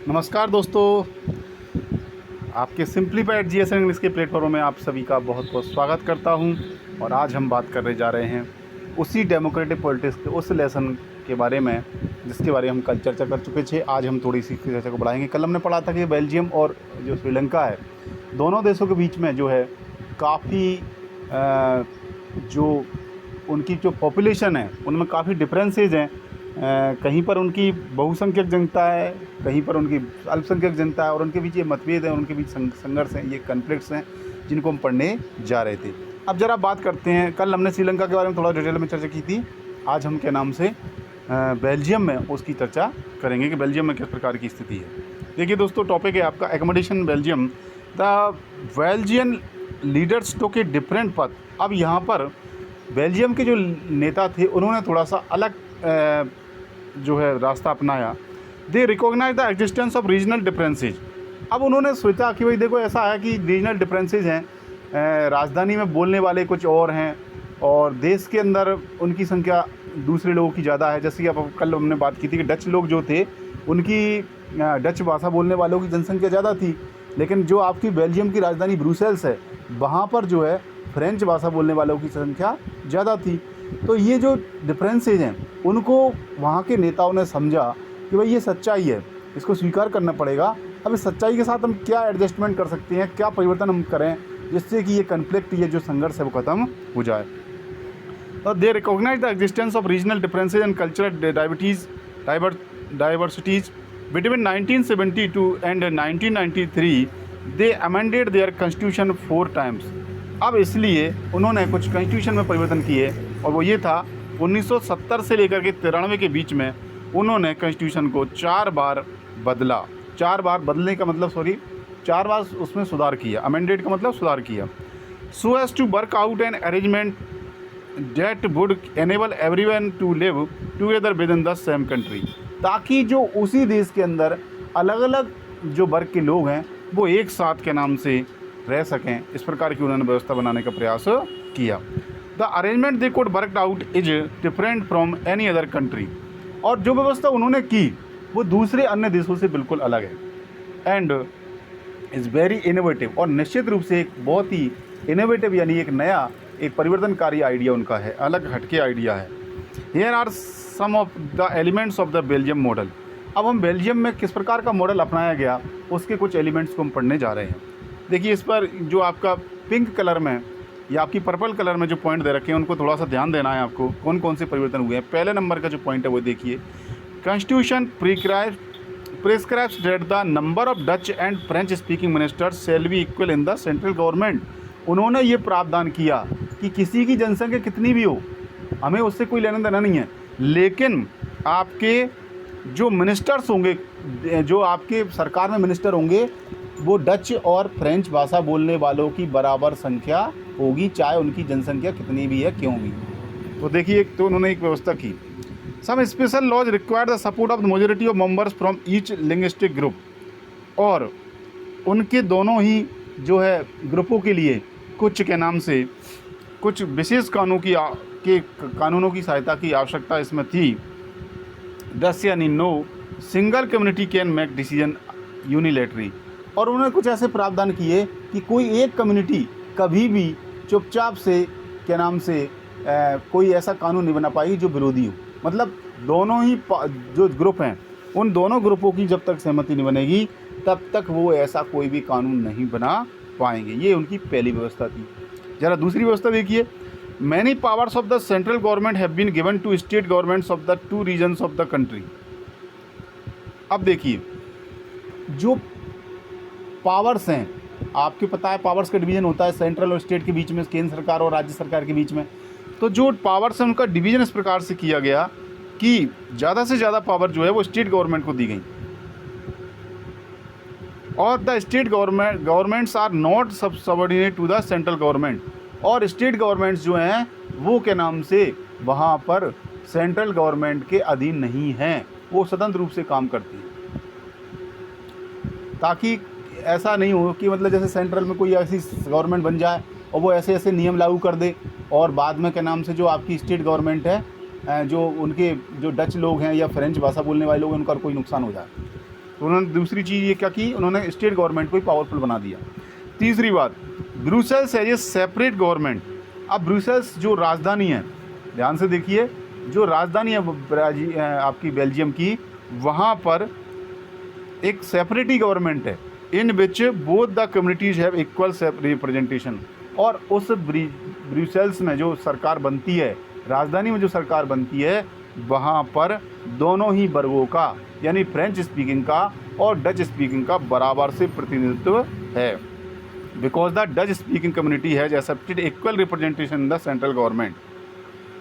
नमस्कार दोस्तों, आपके सिंप्लीफाइड जीएस इंग्लिश के प्लेटफॉर्म में आप सभी का बहुत बहुत स्वागत करता हूं। और आज हम बात करने जा रहे हैं उसी डेमोक्रेटिक पॉलिटिक्स के उस लेसन के बारे में जिसके बारे में हम कल चर्चा कर चुके थे। आज हम थोड़ी सी चर्चा को बढ़ाएंगे। कल हमने पढ़ा था कि बेल्जियम और जो श्रीलंका है, दोनों देशों के बीच में जो है काफ़ी जो उनकी जो पॉपुलेशन है उनमें काफ़ी डिफरेंसेस हैं। कहीं पर उनकी बहुसंख्यक जनता है, कहीं पर उनकी अल्पसंख्यक जनता है, और उनके बीच ये मतभेद हैं, उनके बीच संघर्ष हैं, ये कॉन्फ्लिक्ट्स हैं जिनको हम पढ़ने जा रहे थे। अब जरा बात करते हैं, कल हमने श्रीलंका के बारे में थोड़ा डिटेल में चर्चा की थी। आज हम क्या नाम से बेल्जियम में उसकी चर्चा करेंगे कि बेल्जियम में किस प्रकार की स्थिति है। देखिए दोस्तों, टॉपिक है आपका accommodation Belgium. The Belgian leaders took a different पथ। अब यहाँ पर बेल्जियम के जो नेता थे उन्होंने थोड़ा सा अलग जो है रास्ता अपनाया। They recognise the existence of regional differences. अब उन्होंने सोचा कि भाई देखो, ऐसा है कि रीजनल डिफरेंसेज हैं, राजधानी में बोलने वाले कुछ और हैं और देश के अंदर उनकी संख्या दूसरे लोगों की ज़्यादा है। जैसे कि अब कल हमने बात की थी कि डच लोग जो थे उनकी डच भाषा बोलने वालों की जनसंख्या ज़्यादा थी, लेकिन जो आपकी बेल्जियम की राजधानी ब्रुसेल्स है वहाँ पर जो है फ्रेंच भाषा बोलने वालों की संख्या ज़्यादा थी। तो ये जो डिफरेंसेज हैं उनको वहाँ के नेताओं ने समझा कि भाई ये सच्चाई है, इसको स्वीकार करना पड़ेगा। अब इस सच्चाई के साथ हम क्या एडजस्टमेंट कर सकते हैं, क्या परिवर्तन हम करें जिससे कि ये कन्फ्लिक्ट, ये जो संघर्ष है वो ख़त्म हो जाए। तो they recognise the existence of regional differences and cultural diversities between 1972 and 1993। They amended their constitution 4 times. अब इसलिए उन्होंने कुछ कॉन्स्टिट्यूशन में परिवर्तन किए, और वो ये था 1970 से लेकर के 93 के बीच में उन्होंने कॉन्स्टिट्यूशन को 4 बार बदला। 4 बार बदलने का मतलब 4 बार उसमें सुधार किया। अमेंडेड का मतलब सुधार किया। So as to work out an arrangement that would enable everyone to live together within the same country, ताकि जो उसी देश के अंदर अलग अलग जो वर्ग के लोग हैं वो एक साथ के नाम से रह सकें। इस प्रकार की उन्होंने व्यवस्था बनाने का प्रयास किया। The arrangement they could worked out is different from any other country. और जो व्यवस्था उन्होंने की वो दूसरे अन्य देशों से बिल्कुल अलग है। एंड इज़ वेरी इनोवेटिव, और निश्चित रूप से एक बहुत ही इनोवेटिव यानी एक नया, एक परिवर्तनकारी आइडिया उनका है, अलग हटके आइडिया है। Here are some of the elements of the Belgium model. अब हम बेल्जियम में किस प्रकार का मॉडल अपनाया गया उसके कुछ एलिमेंट्स को हम पढ़ने जा रहे हैं। देखिए, इस पर जो आपका पिंक कलर में या आपकी पर्पल कलर में जो पॉइंट दे रखे हैं उनको थोड़ा सा ध्यान देना है आपको, कौन कौन से परिवर्तन हुए हैं। पहले नंबर का जो पॉइंट है वो देखिए, constitution prescribes that the number of Dutch and French speaking ministers shall be equal in the central government. उन्होंने ये प्रावधान किया कि किसी की जनसंख्या कितनी भी हो, हमें उससे कोई लेना देना नहीं है, लेकिन आपके जो मिनिस्टर्स होंगे, जो आपके सरकार में मिनिस्टर होंगे, वो डच और फ्रेंच भाषा बोलने वालों की बराबर संख्या होगी, चाहे उनकी जनसंख्या कितनी भी है, क्यों भी। तो देखिए, तो उन्होंने एक व्यवस्था की। Some special laws require the support of the majority of members from each linguistic group. और उनके दोनों ही जो है ग्रुपों के लिए कुछ के नाम से कुछ विशेष कानूनों की सहायता की आवश्यकता इसमें थी। दस यानी no single community can make decision unilaterally. और उन्होंने कुछ ऐसे प्रावधान किए कि कोई एक कम्युनिटी कभी भी चुपचाप से क्या नाम से कोई ऐसा कानून नहीं बना पाई जो विरोधी हो। मतलब दोनों ही जो ग्रुप हैं उन दोनों ग्रुपों की जब तक सहमति नहीं बनेगी तब तक वो ऐसा कोई भी कानून नहीं बना पाएंगे। ये उनकी पहली व्यवस्था थी। ज़रा दूसरी व्यवस्था देखिए, many powers of the central government have been given to state governments of the 2 regions of the country. अब देखिए, जो पावर्स हैं, आपको पता है पावर्स का डिवीज़न होता है सेंट्रल और स्टेट के बीच में, केंद्र सरकार और राज्य सरकार के बीच में। तो जो पावर्स हैं उनका डिवीज़न इस प्रकार से किया गया कि ज़्यादा से ज़्यादा पावर जो है वो स्टेट गवर्नमेंट को दी गई। और the state governments are not subordinate to the central government. और स्टेट गवर्नमेंट्स जो हैं वो के नाम से वहाँ पर सेंट्रल गवर्नमेंट के अधीन नहीं हैं, वो स्वतंत्र रूप से काम करती है। ताकि ऐसा नहीं हो कि मतलब जैसे सेंट्रल में कोई ऐसी गवर्नमेंट बन जाए और वो ऐसे ऐसे नियम लागू कर दे और बाद में के नाम से जो आपकी स्टेट गवर्नमेंट है, जो उनके जो डच लोग हैं या फ्रेंच भाषा बोलने वाले लोग हैं, उनका कोई नुकसान हो जाए। तो उन्होंने दूसरी चीज़ ये क्या की, उन्होंने स्टेट गवर्नमेंट को ही पावरफुल बना दिया। तीसरी बात, Brussels as a separate government. अब ब्रुसेल्स जो राजधानी है, ध्यान से देखिए, जो राजधानी है आपकी बेल्जियम की, वहाँ पर एक सेपरेट ही गवर्नमेंट है, in which both the communities have equal representation. और उस ब्रुसेल्स में जो सरकार बनती है, राजधानी में जो सरकार बनती है, वहाँ पर दोनों ही वर्गों का, यानी फ्रेंच स्पीकिंग का और डच स्पीकिंग का बराबर से प्रतिनिधित्व है, because the Dutch speaking community has accepted equal representation in the central government.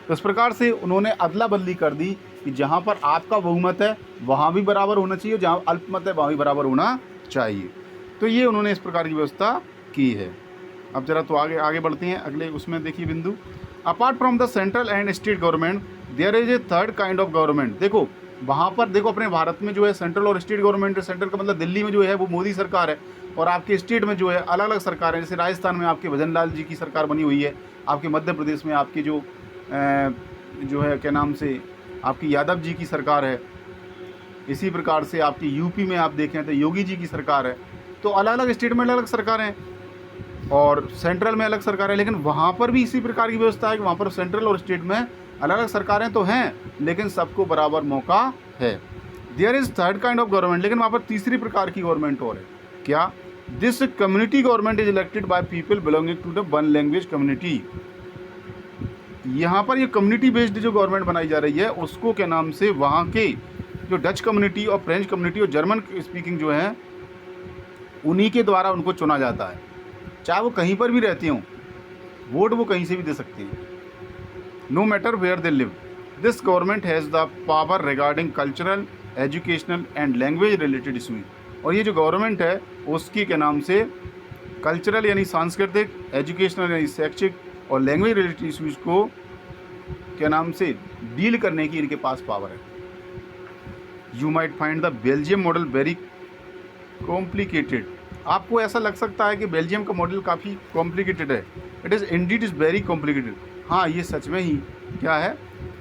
तो इस प्रकार से उन्होंने अदला बदली कर दी कि जहाँ पर आपका बहुमत है वहाँ भी बराबर होना चाहिए, जहाँ अल्पमत है वहाँ भी बराबर होना चाहिए। तो ये उन्होंने इस प्रकार की व्यवस्था की है। अब जरा तो आगे बढ़ते हैं अगले उसमें, देखिए बिंदु, apart from the central and state government there is a third kind of government. देखो वहाँ पर देखो अपने भारत में जो है सेंट्रल और स्टेट गवर्नमेंट है। सेंट्रल का मतलब दिल्ली में जो है वो मोदी सरकार है, और आपके स्टेट में जो है अलग अलग सरकार है। जैसे राजस्थान में आपके भजन लाल जी की सरकार बनी हुई है, आपके मध्य प्रदेश में आपकी जो है क्या नाम से आपकी यादव जी की सरकार है, इसी प्रकार से आपकी यूपी में आप देखें तो योगी जी की सरकार है। तो अलग अलग स्टेट में अलग अलग सरकारें हैं और सेंट्रल में अलग सरकार है, लेकिन वहाँ पर भी इसी प्रकार की व्यवस्था है कि वहाँ पर सेंट्रल और स्टेट में अलग अलग सरकारें तो हैं, लेकिन सबको बराबर मौका है। There is third kind of government, लेकिन वहाँ पर तीसरी प्रकार की गवर्नमेंट और है। क्या? This community government is elected by people belonging to the one language community. यहाँ पर ये कम्युनिटी बेस्ड जो गवर्नमेंट बनाई जा रही है उसको क्या नाम से, वहाँ के जो डच कम्युनिटी और फ्रेंच कम्युनिटी और जर्मन स्पीकिंग जो है उन्हीं के द्वारा उनको चुना जाता है, चाहे वो कहीं पर भी रहते हों, वोट वो कहीं से भी दे सकते हैं, no matter where they live. This government has the power regarding cultural, educational and language related issues. और ये जो गवर्नमेंट है उसकी क्या नाम से कल्चरल यानी सांस्कृतिक, एजुकेशनल यानी शैक्षिक और लैंग्वेज रिलेटेड इशूज को क्या नाम से डील करने की इनके पास पावर है। You might find the Belgium model very complicated. आपको ऐसा लग सकता है कि बेल्जियम का मॉडल काफ़ी कॉम्प्लिकेटेड है। It is Indeed is very complicated. हाँ, ये सच में ही क्या है,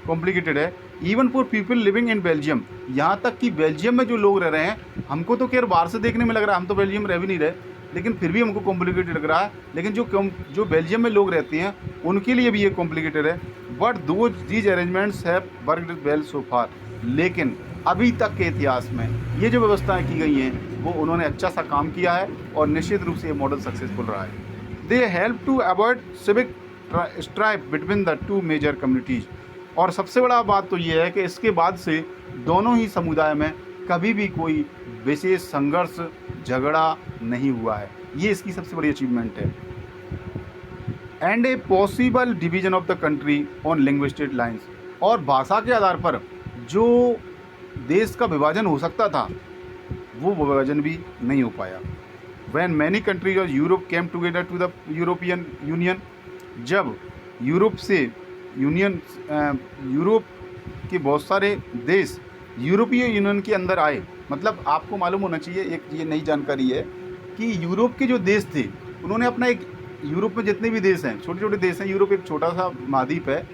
कॉम्प्लिकेटेड है। Even for people living in Belgium, यहाँ तक कि बेल्जियम में जो लोग रह रहे हैं, हमको तो खैर बाहर से देखने में लग रहा है, हम तो बेल्जियम में रह भी नहीं रहे, लेकिन फिर भी हमको कॉम्प्लिकेटेड लग रहा है। लेकिन जो बेल्जियम में लोग रहते हैं उनके लिए भी ये कॉम्प्लिकेटेड है। But though these arrangements have worked well so far. लेकिन अभी तक के इतिहास में ये जो व्यवस्थाएं की गई हैं वो उन्होंने अच्छा सा काम किया है और निश्चित रूप से ये मॉडल सक्सेसफुल रहा है। They help to avoid civic strife between the two major communities. और सबसे बड़ा बात तो ये है कि इसके बाद से दोनों ही समुदाय में कभी भी कोई विशेष संघर्ष, झगड़ा नहीं हुआ है। ये इसकी सबसे बड़ी अचीवमेंट है। And a possible division of the country on linguistic lines. और भाषा के आधार पर जो देश का विभाजन हो सकता था वो विभाजन भी नहीं हो पाया। When many countries of Europe came together to the European Union, जब यूरोप के बहुत सारे देश यूरोपीय यूनियन के अंदर आए, मतलब आपको मालूम होना चाहिए, एक ये नई जानकारी है कि यूरोप के जो देश थे उन्होंने अपना एक, यूरोप में जितने भी देश हैं, छोटे छोटे देश हैं, यूरोप एक छोटा सा महाद्वीप है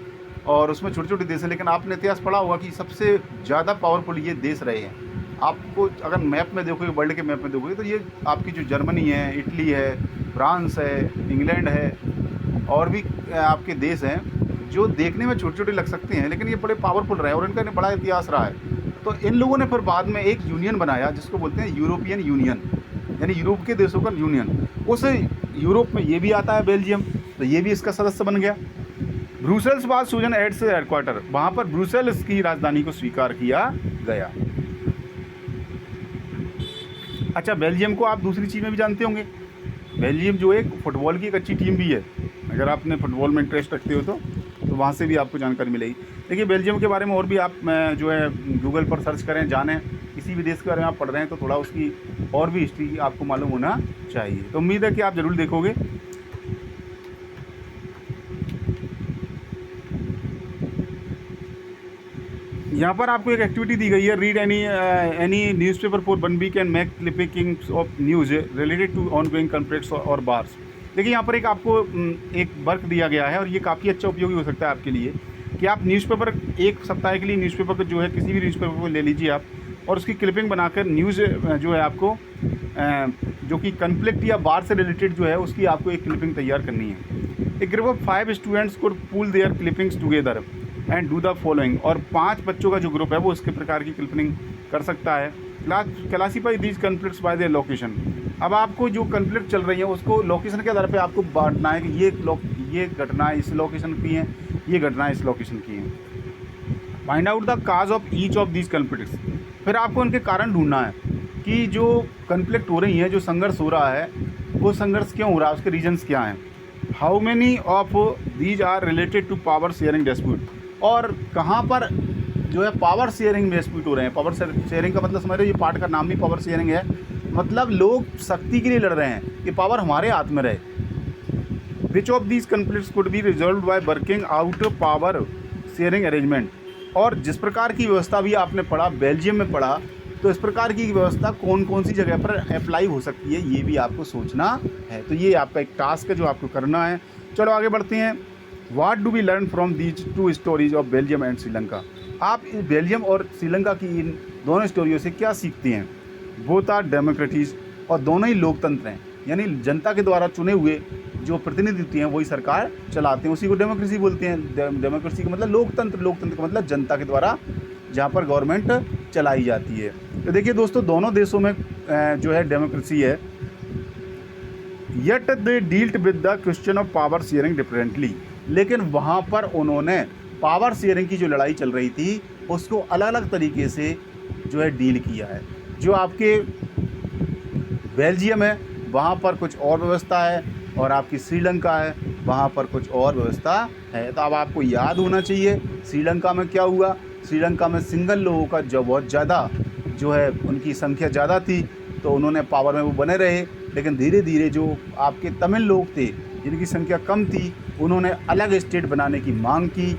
और उसमें छोटे छोटे देश हैं, लेकिन आपने इतिहास पढ़ा होगा कि सबसे ज़्यादा पावरफुल ये देश रहे हैं। आपको अगर मैप में देखोगे, वर्ल्ड के मैप में देखोगे, तो ये आपकी जो जर्मनी है, इटली है, फ्रांस है, इंग्लैंड है, और भी आपके देश हैं जो देखने में छोटे छोटे लग सकते हैं, लेकिन ये बड़े पावरफुल रहे और इनका बड़ा इतिहास रहा है। तो इन लोगों ने फिर बाद में एक यूनियन बनाया जिसको बोलते हैं यूरोपियन यूनियन, यानी यूरोप के देशों का यूनियन। उस यूरोप में ये भी आता है बेल्जियम, तो ये भी इसका सदस्य बन गया। Brussels was chosen as headquarter, वहाँ पर ब्रुसेल्स की राजधानी को स्वीकार किया गया। अच्छा, बेल्जियम को आप दूसरी चीज़ में भी जानते होंगे, बेल्जियम जो एक फुटबॉल की एक अच्छी टीम भी है। अगर आपने फुटबॉल में इंटरेस्ट रखते हो तो वहाँ से भी आपको जानकारी मिलेगी। देखिए, बेल्जियम के बारे में और भी आप जो है गूगल पर सर्च करें, जानें, किसी भी देश के बारे में आप पढ़ रहे हैं तो थोड़ा उसकी और भी हिस्ट्री आपको मालूम होना चाहिए। तो उम्मीद है कि आप ज़रूर देखोगे। यहाँ पर आपको एक एक्टिविटी दी गई है, read any newspaper for 1 week and make clippings of news related to ongoing conflicts और बार्स। देखिए, यहाँ पर एक आपको एक वर्क दिया गया है और ये काफ़ी अच्छा उपयोगी हो सकता है आपके लिए कि आप न्यूज़पेपर, एक सप्ताह के लिए न्यूज़पेपर को जो है किसी भी न्यूज़पेपर को ले लीजिए आप, और उसकी क्लिपिंग बनाकर न्यूज़ जो है आपको जो कि कन्फ्लिक्ट या बार से रिलेटेड जो है उसकी आपको एक क्लिपिंग तैयार करनी है। एक group of 5 students could pool their clippings together and do the following, और 5 बच्चों का जो ग्रुप है वो इसके प्रकार की क्लिपिंग कर सकता है। Classify these conflicts bye their location. अब आपको जो कन्फ्लिक्ट चल रही है उसको लोकेशन के आधार पे आपको बांटना है कि ये घटना इस लोकेशन की है, ये घटना इस लोकेशन की है। Find out the cause of each of these conflicts. फिर आपको उनके कारण ढूंढना है कि जो कन्फ्लिक्ट हो रही हैं, जो संघर्ष हो रहा है, वो संघर्ष क्यों हो रहा है, उसके रीजंस क्या हैं। How many of these are related to power sharing dispute, और कहाँ पर जो है पावर शेयरिंग में डिस्प्यूट हो रहे हैं। पावर शेयरिंग का मतलब समझ रहे हो, ये पार्ट का नाम भी पावर शेयरिंग है, मतलब लोग शक्ति के लिए लड़ रहे हैं कि पावर हमारे हाथ में रहे। Which of these conflicts could be resolve by working out power sharing arrangement, और जिस प्रकार की व्यवस्था भी आपने पढ़ा, बेल्जियम में पढ़ा, तो इस प्रकार की व्यवस्था कौन कौन सी जगह पर अप्लाई हो सकती है ये भी आपको सोचना है। तो ये आपका एक टास्क है जो आपको करना है। चलो आगे बढ़ते हैं। What do we learn from these 2 stories of Belgium and Sri Lanka. आप इस बेल्जियम और श्रीलंका की इन दोनों स्टोरियों से क्या सीखते हैं। बोथ आर डेमोक्रेटीज, और दोनों ही लोकतंत्र हैं, यानी जनता के द्वारा चुने हुए जो प्रतिनिधि होती हैं वही सरकार चलाते हैं, उसी को डेमोक्रेसी बोलते हैं। डेमोक्रेसी का मतलब लोकतंत्र, लोकतंत्र का मतलब जनता के द्वारा जहाँ पर गवर्नमेंट चलाई जाती है। तो देखिए दोस्तों, दोनों देशों में जो है डेमोक्रेसी है, yet they dealt with the question of power sharing differently, लेकिन वहाँ पर उन्होंने पावर शेयरिंग की जो लड़ाई चल रही थी उसको अलग अलग तरीके से जो है डील किया है। जो आपके बेल्जियम है वहाँ पर कुछ और व्यवस्था है, और आपकी श्रीलंका है वहाँ पर कुछ और व्यवस्था है। तो अब आपको याद होना चाहिए श्रीलंका में क्या हुआ। श्रीलंका में सिंगल लोगों का जो बहुत ज़्यादा जो है उनकी संख्या ज़्यादा थी, तो उन्होंने पावर में वो बने रहे, लेकिन धीरे धीरे जो आपके तमिल लोग थे जिनकी संख्या कम थी, उन्होंने अलग स्टेट बनाने की मांग की,